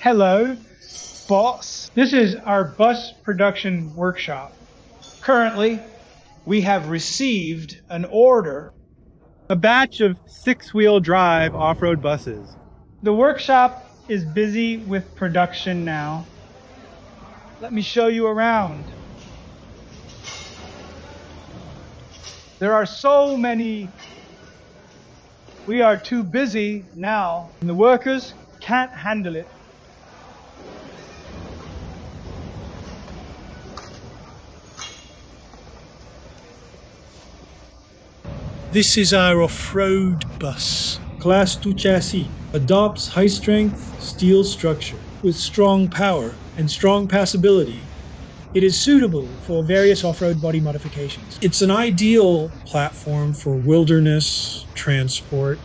Hello, boss. This is our bus production workshop. Currently, we have received an order. A batch of six-wheel drive off-road buses. The workshop is busy with production now. Let me show you around. There are so many. We are too busy now, and the workers can't handle it. This is our off-road bus. Class 2 chassis adopts high-strength steel structure with strong power and strong passability. It is suitable for various off-road body modifications. It's an ideal platform for wilderness transport